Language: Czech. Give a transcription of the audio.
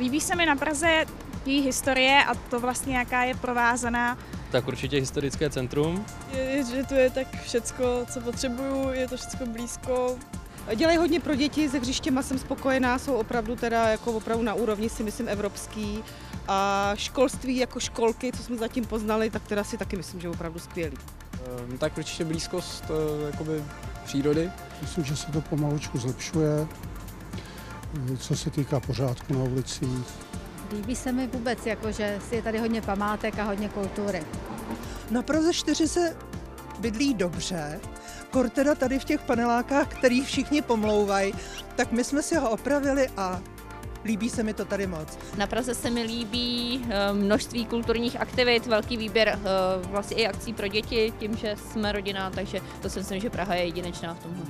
Líbí se mi na Praze její historie a to vlastně, jaká je provázaná. Tak určitě historické centrum. Že tu je tak všecko, co potřebuju, je to všecko blízko. Dělají hodně pro děti, se hřištěma jsem spokojená, jsou opravdu teda jako opravdu na úrovni, si myslím, evropský. A školství jako školky, co jsme zatím poznali, tak teda si taky myslím, že je opravdu skvělý. Tak určitě blízkost jakoby přírody. Myslím, že se to pomalučku zlepšuje, co se týká pořádku na ulicích. Líbí se mi vůbec, že je tady hodně památek a hodně kultury. Na Praze 4 se bydlí dobře, kor teda tady v těch panelákách, kterých všichni pomlouvají, tak my jsme si ho opravili a líbí se mi to tady moc. Na Praze se mi líbí množství kulturních aktivit, velký výběr vlastně i akcí pro děti, tím, že jsme rodina, takže to si myslím, že Praha je jedinečná v tomhle.